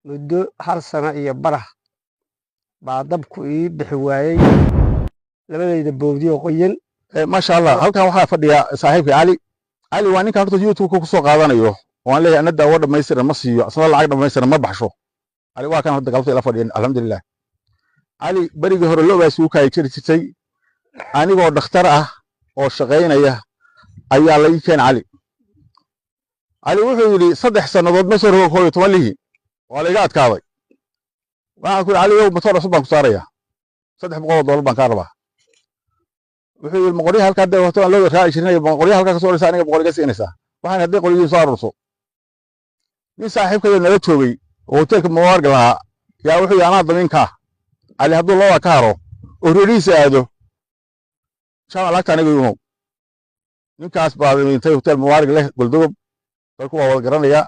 muddo hal sano iyo barah baa dabku ii bixi waayey labadayda boodi oo qoyan. maasha Allah halkan waxaa fadhiya saaxiibkay cali waa ninkan horta YouTube ku soo qaadanayo waan leeyahay anada wada dhamaystiran ma siiyo asna lacag dhamaystiran ma baxsho cali waa kan hadda galabta ila fadhiyan alxamdulillah. cali barigi hore loo baasuu kaay jirtay anigoo dhakhtar ah oo shaqeynaya ayaa la ii keenay cali wuxuu yiri 3 sanadood ma soo rogo 12 lihi waa la iga adkaaday waxaan ku yiri cali motor cusub baan ku saaraya $300 baan ka rabaa. wuxuu yiri maqoriyaha halka hadda wato loo raaci jirnay maqoriyaha halka ka soo raysa aniga boqol ka siinaysa waxaan hadday qoliyo soo arurso nin saaxiibkay nala joogay oo hotelka Mubarak lahaa yaa wuxuu yaanaa daminka cali hadduu loo ka haro oo ruriisa aado shama lacagta aniga yuumo ninkaas baa intay hotel Mubarak leh goldob dalku waa wada garanaya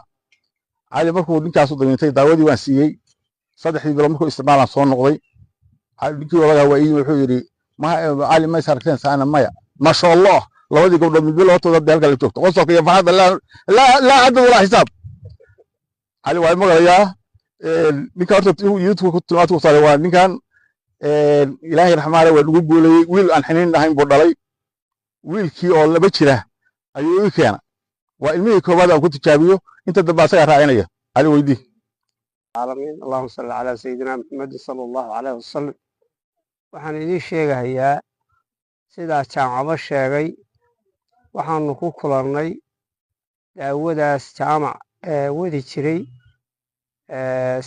cali markuu ninkaas u damintay daawadii waan siiyey 3 bilood markuu isticmaalaan soo noqday cali ninkii walaga waa wuxuu yiri ما علي ما يصير كتير سنة مايا ما شاء الله لو دي قبل من بلوت وده بيلقى اللي تكتب وصلك يا فهد لا عدد ولا حساب علي واي مغريا نكارت يوتيوب كنت ما توصل وان نكان إلهي الرحمن ونقول ويل عن حنين نهين بدلي ويل كي أول بتشره أيوه كيانا وإلمي كوبادا كنت تشابيه أنت دباسة رأينا علي ويدي العالمين اللهم صل على سيدنا محمد صلى الله عليه وسلم. waxaan idin sheegayaa sidaas jaamacado sheegay waxaanu ku kulannay daawadaas jaamac wadi jiray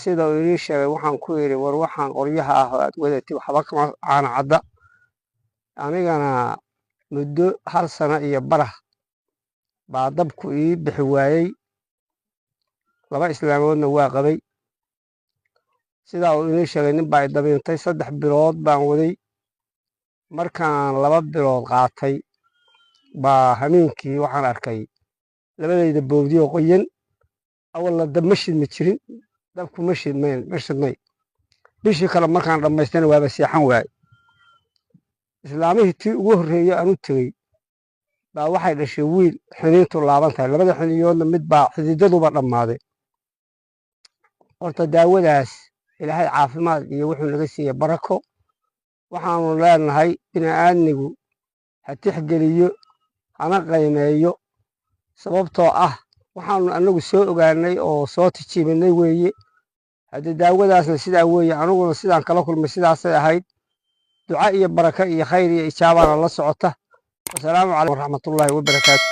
sida uu idin sheegay waxaan ku yiri war waxaan qoryaha ah oo aad wadatay waxba kama caana cadda anigana muddo hal sano iyo barah baa dabku ii bixi waayey laba islaamoodna waa qabay sida uu idin sheegay nin baa dabintay 3 bilood baan waday markaan 2 bilood qaatay baa hameenkii waxaan arkay labadayda boodi oo qoyan awalna dab ma jirin dabku ma shidmay bishii kale markaan dhamaystana waaba seexan waayey islaamihii tii ugu horreeyay aan u tagay baa waxay dhashay wiil xiniintu laaban tahay labada xiniyoodna mid baa xididaduba dhammaaday. horta daawadaas ilaahay caafimaad iyo wuxuu naga siiyay barako waxaanu leenahay bini'aadmigu ha tixgeliyo hana qiimeeyo sababtoo ah waxaanu anagu soo ogaanay oo soo tijiibinay weeye hadda daawadaasna sidaa weeye anuguna sidaan kala kulmay sidaasay ahayd duca iyo baraka iyo khayr iyo ijaabana la socota. assalaamu calaykum waraxmatullaahi wabarakaatu.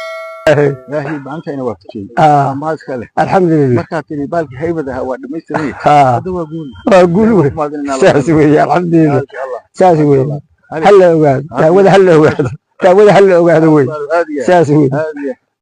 ilaahay maanta ina waafajiyay ma iska leh alxamdulillah marka tiri baalki haybada waa dhamaystiray hada waa guul weey saas weeye alxamdulillah saas weeye hal la ogaado daawada hal la ogaado weey saas weeye